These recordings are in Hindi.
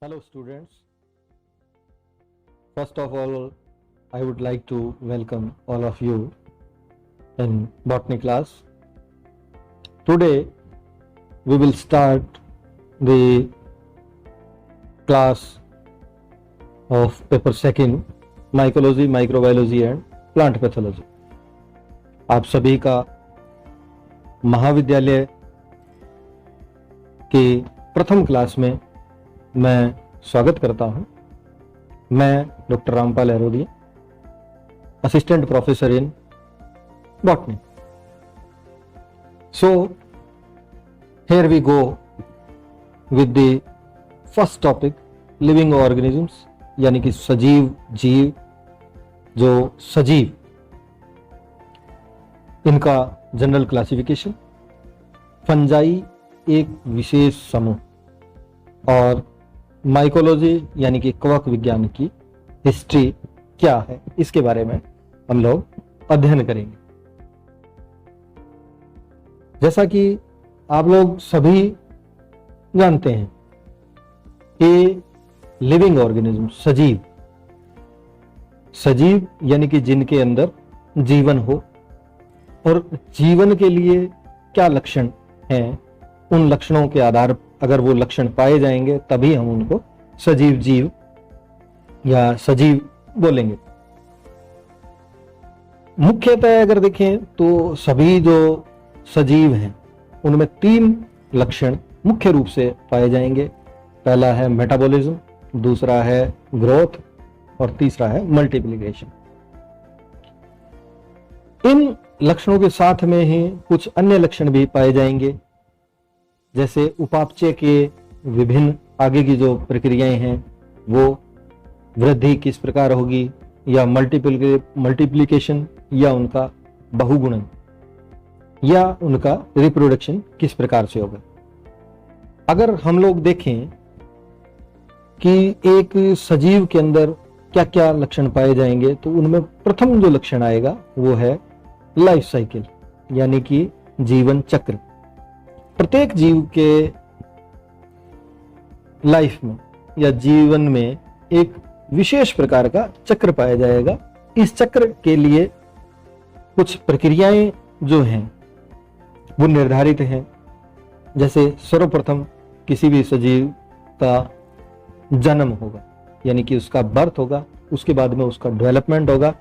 Hello students. First of all, I would like to welcome all of you in botany class. Today we will start the class of paper second, mycology, microbiology and plant pathology. आप सभी का महाविद्यालय के प्रथम क्लास में मैं स्वागत करता हूं। मैं doctor Rampal Erodiya, assistant professor in botany. So here we go with the first topic, living organisms, यानी कि सजीव जीव। जो सजीव, इनका जनरल क्लासिफिकेशन, फंजाई एक विशेष समूह, और माइकोलॉजी यानी कि कवक विज्ञान की हिस्ट्री क्या है, इसके बारे में हम लोग अध्ययन करेंगे। जैसा कि आप लोग सभी जानते हैं कि लिविंग ऑर्गेनिज्म, सजीव यानी कि जिनके अंदर जीवन हो, और जीवन के लिए क्या लक्षण हैं, उन लक्षणों के आधार पर अगर वो लक्षण पाए जाएंगे तभी हम उनको सजीव जीव या सजीव बोलेंगे। मुख्यतः अगर देखें तो सभी जो सजीव हैं उनमें तीन लक्षण मुख्य रूप से पाए जाएंगे। पहला है मेटाबॉलिज्म, दूसरा है ग्रोथ और तीसरा है मल्टीप्लिकेशन। इन लक्षणों के साथ में ही कुछ अन्य लक्षण भी पाए जाएंगे, जैसे उपापचय के विभिन्न आगे की जो प्रक्रियाएं हैं वो वृद्धि किस प्रकार होगी, या मल्टीप्लिकेशन या उनका बहुगुणन, या उनका रिप्रोडक्शन किस प्रकार से होगा। अगर हम लोग देखें कि एक सजीव के अंदर क्या क्या लक्षण पाए जाएंगे, तो उनमें प्रथम जो लक्षण आएगा वो है लाइफ साइकिल, यानी कि जीवन चक्र। प्रत्येक जीव के लाइफ में या जीवन में एक विशेष प्रकार का चक्र पाया जाएगा। इस चक्र के लिए कुछ प्रक्रियाएं जो हैं वो निर्धारित हैं। जैसे सर्वप्रथम किसी भी सजीव का जन्म होगा, यानी कि उसका बर्थ होगा, उसके बाद में उसका डेवलपमेंट होगा,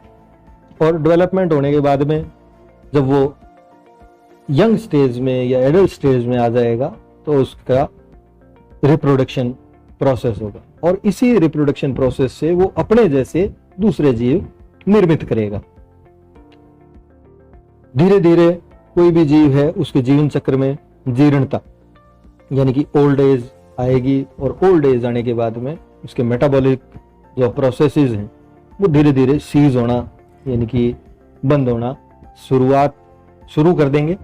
और डेवलपमेंट होने के बाद में जब वो यंग स्टेज में या एडल्ट स्टेज में आ जाएगा तो उसका रिप्रोडक्शन प्रोसेस होगा, और इसी रिप्रोडक्शन प्रोसेस से वो अपने जैसे दूसरे जीव निर्मित करेगा। धीरे धीरे कोई भी जीव है उसके जीवन चक्र में जीर्णता यानी कि ओल्ड एज आएगी, और ओल्ड एज आने के बाद में उसके मेटाबॉलिक जो प्रोसेसेस हैं वो धीरे धीरे सीज होना यानी कि बंद होना शुरू कर देंगे।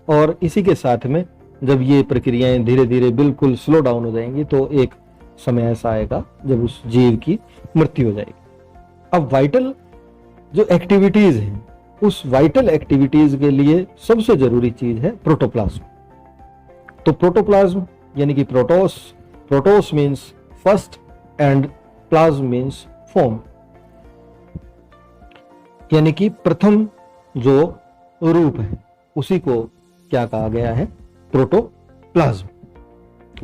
और इसी के साथ में जब ये प्रक्रियाएं धीरे धीरे बिल्कुल स्लो डाउन हो जाएंगी तो एक समय ऐसा आएगा जब उस जीव की मृत्यु हो जाएगी। अब वाइटल जो एक्टिविटीज हैं, उस वाइटल एक्टिविटीज के लिए सबसे जरूरी चीज है प्रोटोप्लाज्म। तो प्रोटोप्लाज्म यानी कि protos means first and plasm means form, यानी कि प्रथम जो रूप है उसी को क्या कहा गया है, प्रोटोप्लाज्म।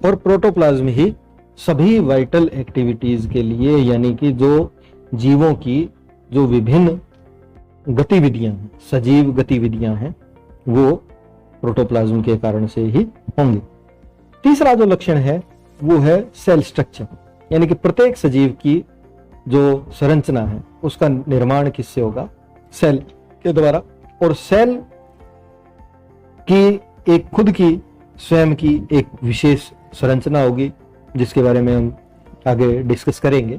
और प्रोटोप्लाज्म ही सभी वाइटल एक्टिविटीज के लिए, यानी कि जो जीवों की जो विभिन्न गतिविधियां हैं, सजीव गतिविधियां हैं, वो प्रोटोप्लाज्म के कारण से ही होंगी। तीसरा जो लक्षण है वो है सेल स्ट्रक्चर, यानी कि प्रत्येक सजीव की जो संरचना है उसका निर्माण किससे होगा, सेल के द्वारा। और सेल की एक खुद की स्वयं की एक विशेष संरचना होगी, जिसके बारे में हम आगे डिस्कस करेंगे।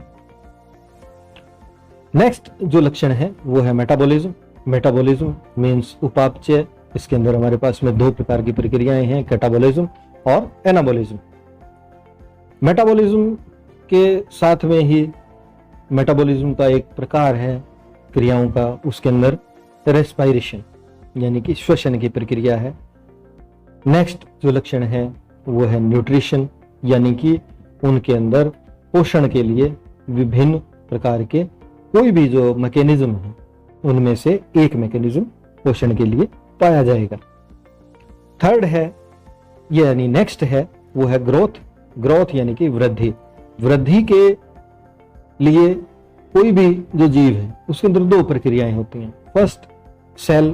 नेक्स्ट जो लक्षण है वो है मेटाबॉलिज्म। मेटाबॉलिज्म मीन्स उपापचय। इसके अंदर हमारे पास में दो प्रकार की प्रक्रियाएं हैं, कैटाबॉलिज्म और एनाबॉलिज्म। मेटाबॉलिज्म के साथ में ही मेटाबॉलिज्म का एक प्रकार है क्रियाओं का, उसके अंदर रेस्पायरेशन यानी कि श्वसन की प्रक्रिया है। नेक्स्ट जो लक्षण है वो है न्यूट्रिशन, यानी कि उनके अंदर पोषण के लिए विभिन्न प्रकार के कोई भी जो मैकेनिज्म है उनमें से एक मैकेनिज्म पोषण के लिए पाया जाएगा। थर्ड है यानी नेक्स्ट है वो है ग्रोथ। ग्रोथ यानी कि वृद्धि। वृद्धि के लिए कोई भी जो जीव है उसके अंदर दो प्रक्रियाएं होती हैं। फर्स्ट सेल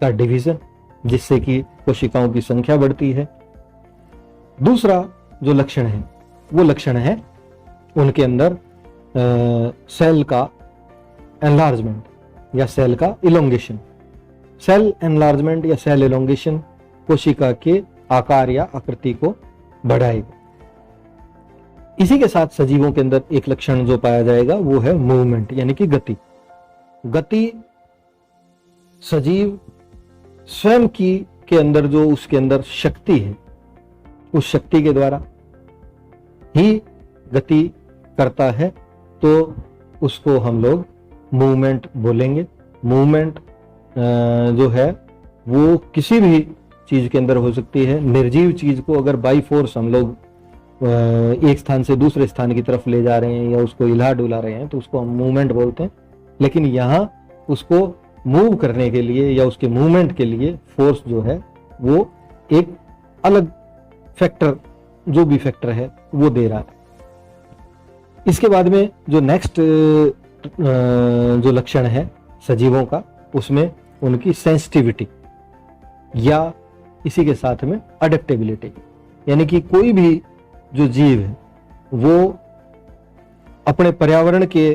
का डिवीजन जिससे कि कोशिकाओं की संख्या बढ़ती है। दूसरा जो लक्षण है वो लक्षण है उनके अंदर सेल का एनलार्जमेंट या सेल का इलोंगेशन। सेल एनलार्जमेंट या सेल इलोंगेशन कोशिका के आकार या आकृति को बढ़ाएगा। इसी के साथ सजीवों के अंदर एक लक्षण जो पाया जाएगा वो है मूवमेंट यानी कि गति। गति सजीव स्वयं की के अंदर जो उसके अंदर शक्ति है उस शक्ति के द्वारा ही गति करता है, तो उसको हम लोग मूवमेंट बोलेंगे। मूवमेंट जो है वो किसी भी चीज के अंदर हो सकती है। निर्जीव चीज को अगर बाई फोर्स हम लोग एक स्थान से दूसरे स्थान की तरफ ले जा रहे हैं या उसको हिला डुला रहे हैं तो उसको हम मूवमेंट बोलते हैं। लेकिन यहाँ उसको मूव करने के लिए या उसके मूवमेंट के लिए फोर्स जो है वो एक अलग फैक्टर, जो भी फैक्टर है वो दे रहा है। इसके बाद में जो नेक्स्ट जो लक्षण है सजीवों का उसमें उनकी सेंसिटिविटी या इसी के साथ में अडेप्टेबिलिटी, यानी कि कोई भी जो जीव है वो अपने पर्यावरण के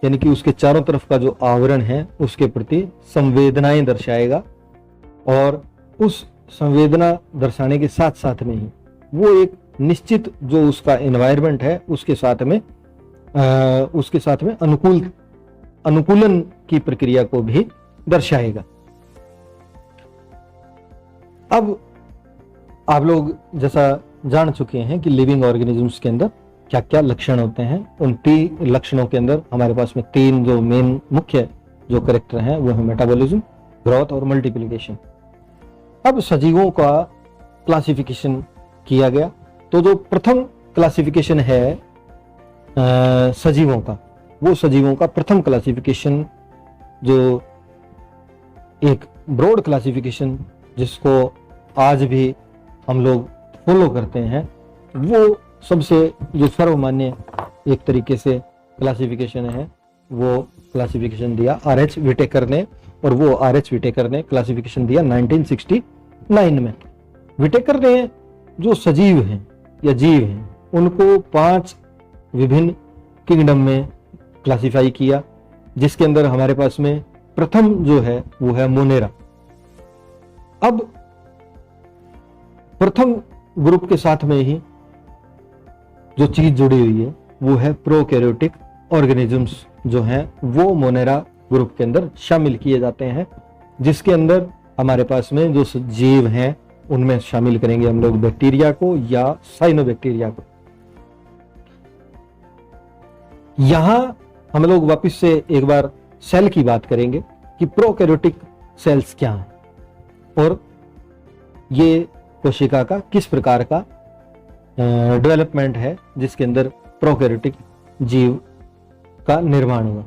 यानी कि उसके चारों तरफ का जो आवरण है उसके प्रति संवेदनाएं दर्शाएगा और उस संवेदना दर्शाने के साथ साथ में ही वो एक निश्चित जो उसका एनवायरनमेंट है उसके साथ में अनुकूलन की प्रक्रिया को भी दर्शाएगा। अब आप लोग जैसा जान चुके हैं कि लिविंग ऑर्गेनिजम्स के अंदर क्या क्या लक्षण होते हैं। उन 3 लक्षणों के अंदर हमारे पास में 3 जो मेन मुख्य जो कैरेक्टर हैं वो है मेटाबॉलिज्म, ग्रोथ और मल्टीप्लिकेशन। अब सजीवों का क्लासिफिकेशन किया गया, तो जो प्रथम क्लासिफिकेशन है सजीवों का, वो सजीवों का प्रथम क्लासिफिकेशन जो एक ब्रॉड क्लासिफिकेशन जिसको आज भी हम लोग फॉलो करते हैं, वो सबसे जो सर्वमान्य एक तरीके से क्लासिफिकेशन है वो क्लासिफिकेशन दिया आर.एच. विटेकर ने, और वो आर.एच. विटेकर ने क्लासिफिकेशन दिया 1969 में। विटेकर ने जो सजीव हैं या जीव हैं उनको 5 विभिन्न किंगडम में क्लासिफाई किया, जिसके अंदर हमारे पास में प्रथम जो है वो है मोनेरा। अब प्रथम ग्रुप के साथ में ही जो चीज जुड़ी हुई है वो है प्रोकैरियोटिक ऑर्गेनिजम्स जो हैं वो मोनेरा ग्रुप के अंदर शामिल किए जाते हैं, जिसके अंदर हमारे पास में जो जीव हैं उनमें शामिल करेंगे हम लोग बैक्टीरिया को या साइनोबैक्टीरिया को। यहां हम लोग वापस से एक बार सेल की बात करेंगे कि प्रोकैरियोटिक सेल्स क्या हैं और ये कोशिका का किस प्रकार का डेवलपमेंट है जिसके अंदर प्रोकैरियोटिक जीव का निर्माण हुआ।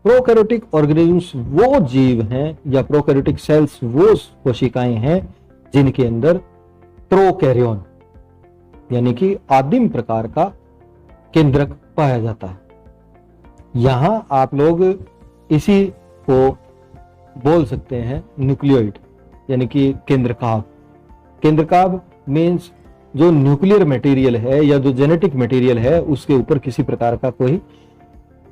प्रोकैरियोटिक ऑर्गेनिजम्स वो जीव हैं या प्रोकैरियोटिक सेल्स वो कोशिकाएं हैं जिनके अंदर प्रोकैरियोन यानी कि आदिम प्रकार का केंद्रक पाया जाता है। यहां आप लोग इसी को बोल सकते हैं न्यूक्लियोइड यानी कि केंद्रकाभ। केंद्रकाभ मीन्स जो न्यूक्लियर मटेरियल है या जो जेनेटिक मटेरियल है उसके ऊपर किसी प्रकार का कोई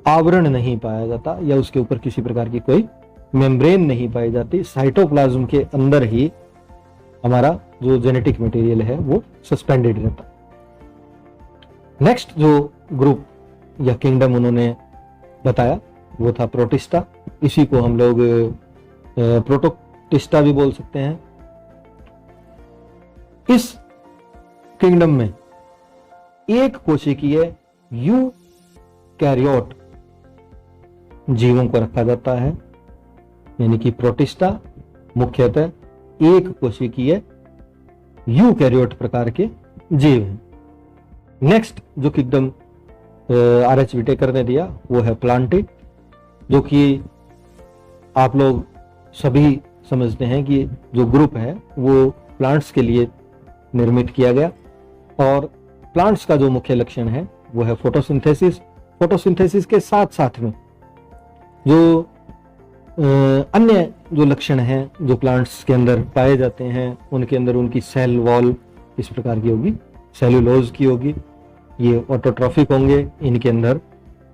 आवरण नहीं पाया जाता या उसके ऊपर किसी प्रकार की कोई मेम्ब्रेन नहीं पाई जाती। साइटोप्लाज्म के अंदर ही हमारा जो जेनेटिक मटेरियल है वो सस्पेंडेड रहता। नेक्स्ट जो ग्रुप या किंगडम उन्होंने बताया वो था प्रोटिस्टा। इसी को हम लोग प्रोटोटिस्टा भी बोल सकते हैं। इस किंगडम में एक कोशिकीय यूकैरियोट जीवों को रखा जाता है, यानी कि प्रोटिस्टा मुख्यतः एक कोशिकीय यूकैरियोट प्रकार के जीव हैं। नेक्स्ट जो किंगडम RH विटेकर ने दिया वो है प्लांटिड, जो कि आप लोग सभी समझते हैं कि जो ग्रुप है वो प्लांट्स के लिए निर्मित किया गया। और प्लांट्स का जो मुख्य लक्षण है वो है फोटोसिंथेसिस। फोटोसिंथेसिस के साथ साथ में जो अन्य जो लक्षण हैं जो प्लांट्स के अंदर पाए जाते हैं, उनके अंदर उनकी सेल वॉल इस प्रकार की होगी, सेल्यूलोज की होगी, ये ऑटोट्रॉफिक होंगे, इनके अंदर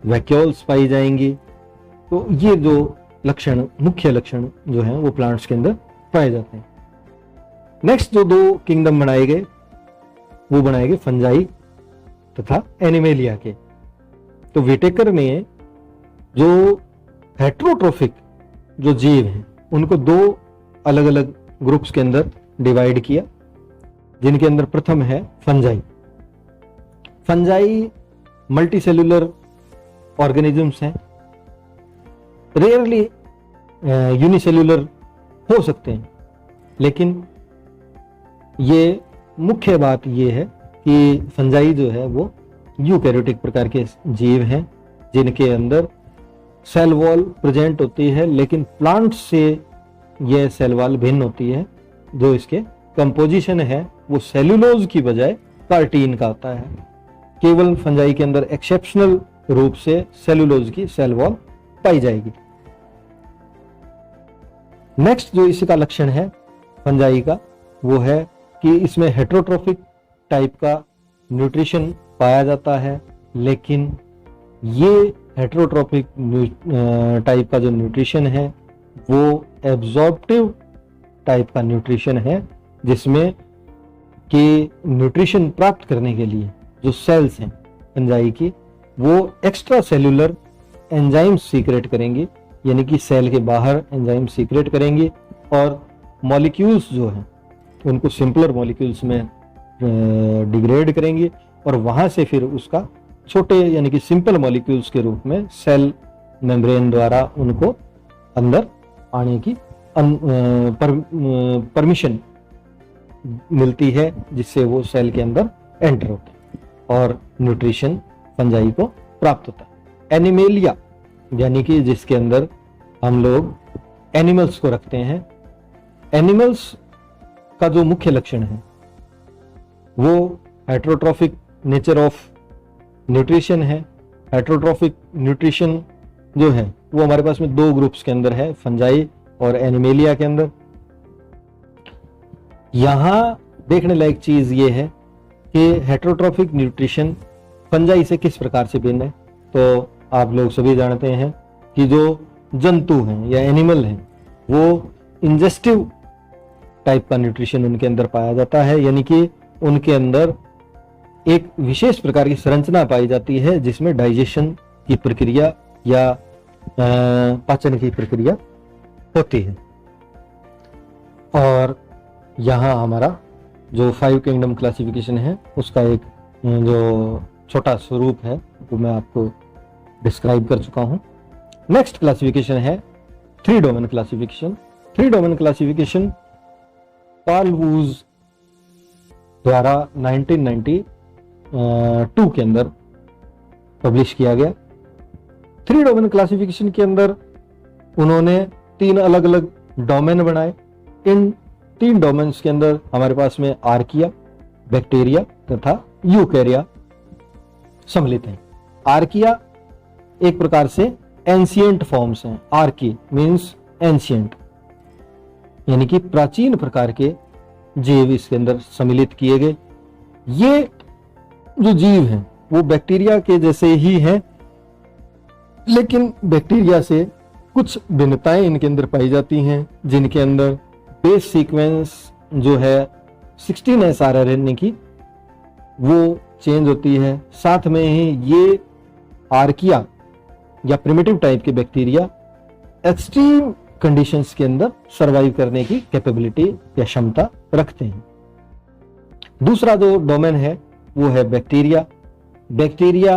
वैक्यूल्स पाई जाएंगी। तो ये जो लक्षण, मुख्य लक्षण जो हैं वो प्लांट्स के अंदर पाए जाते हैं। नेक्स्ट जो दो किंगडम बनाए गए वो बनाए गए फंजाई तथा एनिमेलिया के। तो विटेकर ने जो हेट्रोट्रोफिक जो जीव हैं उनको दो अलग अलग ग्रुप्स के अंदर डिवाइड किया, जिनके अंदर प्रथम है फंजाई। फंजाई मल्टीसेल्युलर ऑर्गेनिजम्स हैं, रेयरली यूनिसेल्युलर हो सकते हैं, लेकिन ये मुख्य बात ये है कि फंजाई जो है वो यूकैरियोटिक प्रकार के जीव हैं जिनके अंदर सेल वॉल प्रेजेंट होती है, लेकिन प्लांट से यह सेल वॉल भिन्न होती है। जो इसके कंपोजिशन है वो सेल्यूलोज की बजाय कार्टीन का होता है। केवल फंजाई के अंदर एक्सेप्शनल रूप से सेल्यूलोज की सेल वॉल पाई जाएगी। नेक्स्ट जो इसका लक्षण है फंजाई का वो है कि इसमें हेट्रोट्रोफिक टाइप का न्यूट्रिशन पाया जाता है, लेकिन ये हेट्रोट्रोफिक टाइप का जो न्यूट्रिशन है वो एब्जॉर्प्टिव टाइप का न्यूट्रिशन है, जिसमें कि न्यूट्रिशन प्राप्त करने के लिए जो सेल्स हैं फंजाई की वो एक्स्ट्रा सेल्यूलर एंजाइम सीक्रेट करेंगी, यानी कि सेल के बाहर एंजाइम सीक्रेट करेंगी और मॉलिक्यूल्स जो हैं उनको सिंपलर मॉलिक्यूल्स में डिग्रेड करेंगी और वहां से फिर उसका छोटे यानी कि सिंपल मॉलिक्यूल्स के रूप में सेल मेम्ब्रेन द्वारा उनको अंदर आने की परमिशन मिलती है, जिससे वो सेल के अंदर एंटर होते हैं और न्यूट्रिशन फंजाई को प्राप्त होता है। एनिमेलिया यानी कि जिसके अंदर हम लोग एनिमल्स को रखते हैं। एनिमल्स का जो मुख्य लक्षण है वो हेट्रोट्रोफिक नेचर ऑफ न्यूट्रिशन है। हेट्रोट्रोफिक न्यूट्रिशन जो है वो हमारे पास में दो ग्रुप्स के अंदर है, फंजाई और एनिमेलिया के अंदर। यहां देखने लायक चीज ये है कि हेट्रोट्रोफिक न्यूट्रिशन फंजाई से किस प्रकार से भिन्न है। तो आप लोग सभी जानते हैं कि जो जंतु हैं या एनिमल हैं वो इंजेस्टिव टाइप का न्यूट्रिशन उनके अंदर पाया जाता है, यानी कि उनके अंदर एक विशेष प्रकार की संरचना पाई जाती है जिसमें डाइजेशन की प्रक्रिया या पाचन की प्रक्रिया होती है। और यहाँ हमारा जो 5 किंगडम क्लासिफिकेशन है उसका एक जो छोटा स्वरूप है वो मैं आपको डिस्क्राइब कर चुका हूँ। नेक्स्ट क्लासिफिकेशन है 3 domain classification. 3 domain classification Carl Woese द्वारा 1992 के अंदर पब्लिश किया गया। 3 डोमेन क्लासिफिकेशन के अंदर उन्होंने 3 अलग अलग डोमेन बनाए। इन 3 डोमेन्स के अंदर हमारे पास में आर्किया, बैक्टीरिया तथा यूकैरिया सम्मिलित हैं। आर्किया एक प्रकार से एंशिएंट फॉर्म्स हैं। आर्की मीन्स एंशिएंट, यानी कि प्राचीन प्रकार के जीव इसके अंदर सम्मिलित किए गए। ये जो जीव हैं वो बैक्टीरिया के जैसे ही हैं, लेकिन बैक्टीरिया से कुछ भिन्नताएं इनके अंदर पाई जाती हैं, जिनके अंदर बेस सीक्वेंस जो है 16S RNA की वो चेंज होती है। साथ में ही ये आर्किया या प्रिमिटिव टाइप के बैक्टीरिया एक्सट्रीम कंडीशंस के अंदर सरवाइव करने की कैपेबिलिटी या क्षमता रखते हैं। दूसरा जो डोमेन है वो है बैक्टीरिया। बैक्टीरिया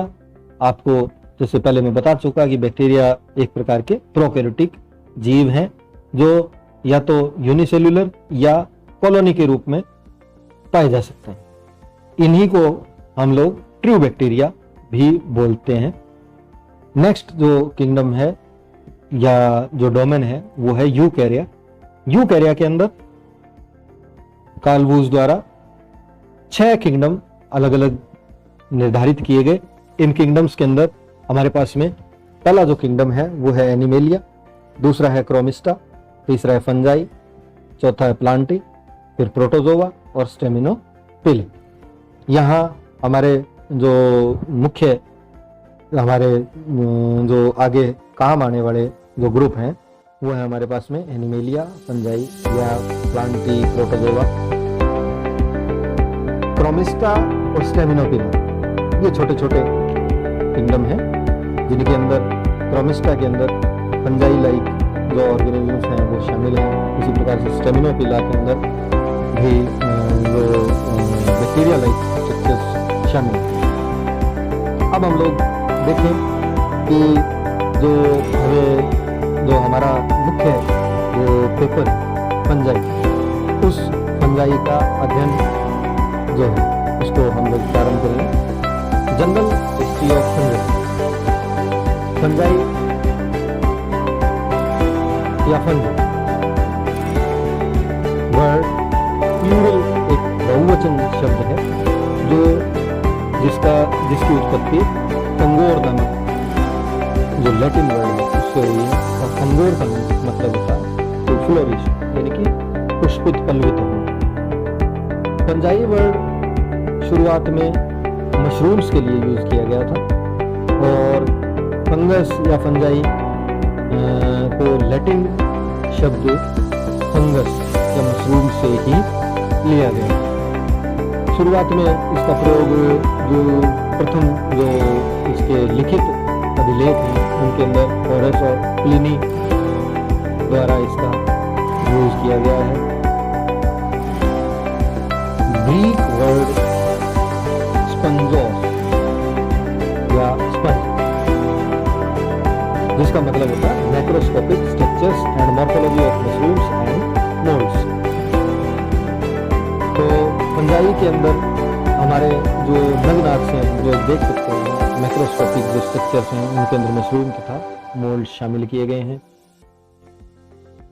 आपको जैसे पहले मैं बता चुका कि बैक्टीरिया एक प्रकार के प्रोकैरियोटिक जीव हैं जो या तो यूनिसेल्युलर या कॉलोनी के रूप में पाए जा सकते हैं। इन्हीं को हम लोग ट्रू बैक्टीरिया भी बोलते हैं। नेक्स्ट जो किंगडम है या जो डोमेन है वो है यूकैरिया। यूकैरिया के अंदर कार्ल वुश द्वारा 6 किंगडम अलग अलग निर्धारित किए गए। इन किंगडम्स के अंदर हमारे पास में पहला जो किंगडम है वो है एनिमेलिया, दूसरा है क्रोमिस्टा, तीसरा है फंजाई, चौथा है प्लांटी, फिर प्रोटोजोवा और स्टेमिनोपिली। यहाँ हमारे जो मुख्य हमारे जो आगे काम आने वाले जो ग्रुप हैं वो है हमारे पास में एनिमेलिया, फंजाई या प्लांटी, प्रोटोजोवा, क्रोमिस्टा और स्टेमिनोपिली। ये छोटे छोटे किंगडम हैं जिनके अंदर क्रोमिस्टा के अंदर फंजाई लाइक जो ऑर्गेनिजम्स हैं वो शामिल हैं। इसी प्रकार से स्टेमिनोपिला के अंदर भी जो बैक्टीरिया लाइक स्ट्रक्चर्स शामिल हैं। अब हम लोग देखें कि जो हमारा मुख्य जो पेपर फंजाई, उस फंजाई का अध्ययन जो है उसको हम लोग प्रारंभ करेंगे। General history of fungi. Fungi या फंगस वर्ड प्लूरल एक बहुवचन शब्द है जिसकी उत्पत्ति फंगोर नामक जो लैटिन वर्ड है उससे हुई है। और फंगोर का मतलब होता है तो फ्लोरिश यानी कि पुष्पित पल्लवित होना। फंजाई वर्ड शुरुआत में मशरूम्स के लिए यूज किया गया था और फंगस या फंजाई को लैटिन शब्द फंगस या मशरूम से ही लिया गया। शुरुआत में इसका प्रयोग जो प्रथम जो इसके लिखित अभिलेख हैं उनके अंदर होरेस और प्लिनी द्वारा इसका यूज किया गया है। ग्रीक वर्ड स्पंजोस या स्पंज जिसका मतलब होता है macroscopic structures and morphology of mushrooms and moulds. तो फंजाई के अंदर हमारे जो नग्न से जो देख सकते हैं मैक्रोस्कोपिक जो स्ट्रक्चर्स हैं उनके अंदर मशरूम तथा मोल्ड शामिल किए गए हैं।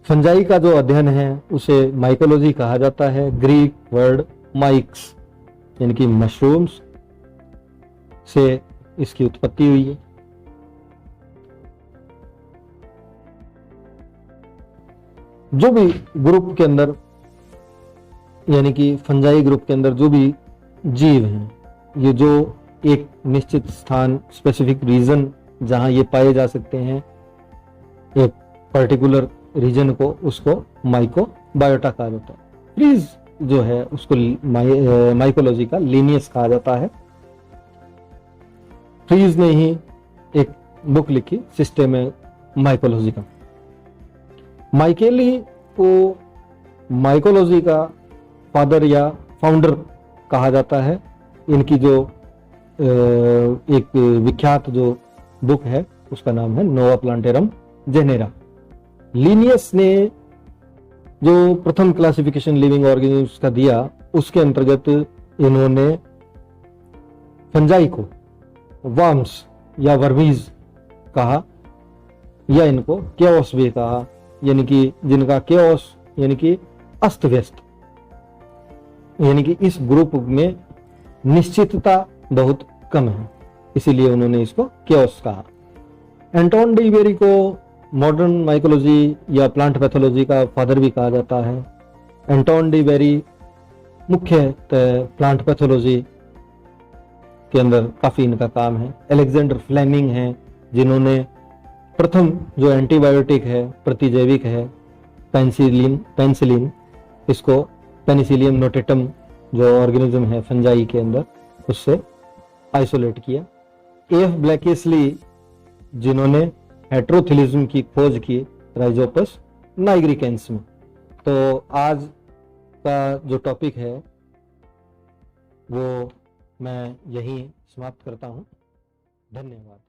फंजाई का जो अध्ययन है उसे माइकोलॉजी कहा जाता है। ग्रीक वर्ड माइक्स यानी कि मशरूम्स से इसकी उत्पत्ति हुई है। जो भी ग्रुप के अंदर यानी कि फंजाई ग्रुप के अंदर जो भी जीव हैं, ये जो एक निश्चित स्थान स्पेसिफिक रीजन जहां ये पाए जा सकते हैं, एक पर्टिकुलर रीजन को उसको माइकोबायोटा कहा जाता है। फ्रीज जो है उसको माइकोलॉजी का लीनियस कहा जाता है। फ्रीज ने ही एक बुक लिखी सिस्टम माइकोलॉजी का। माइकेली को माइकोलॉजी का फादर या फाउंडर कहा जाता है। इनकी जो एक विख्यात जो बुक है उसका नाम है नोवा प्लांटेरम जेनेरा। लीनियस ने जो प्रथम क्लासिफिकेशन लिविंग ऑर्गेनिजम्स का दिया उसके अंतर्गत इन्होंने फंजाई को वर्म्स या वर्मीज कहा या इनको केओस भी कहा, यानी कि जिनका केओस यानी कि अस्त व्यस्त, यानी कि इस ग्रुप में निश्चितता बहुत कम है, इसीलिए उन्होंने इसको केओस कहा। एंटोन डी बेरी को मॉडर्न माइकोलॉजी या प्लांट पैथोलॉजी का फादर भी कहा जाता है। एंटोन डी बेरी मुख्यतः प्लांट पैथोलॉजी के अंदर काफी इनका काम है। अलेक्जेंडर फ्लेमिंग हैं जिन्होंने प्रथम जो एंटीबायोटिक है प्रतिजैविक है पेनिसिलिन, इसको पेनिसिलियम नोटेटम जो ऑर्गेनिज्म है फंजाई के अंदर उससे आइसोलेट किया। एफ ब्लैकेस्ली जिन्होंने हेट्रोथिलिज्म की खोज की राइजोपस नाइग्रिकेंस में। तो आज का जो टॉपिक है वो मैं यहीं समाप्त करता हूं। धन्यवाद।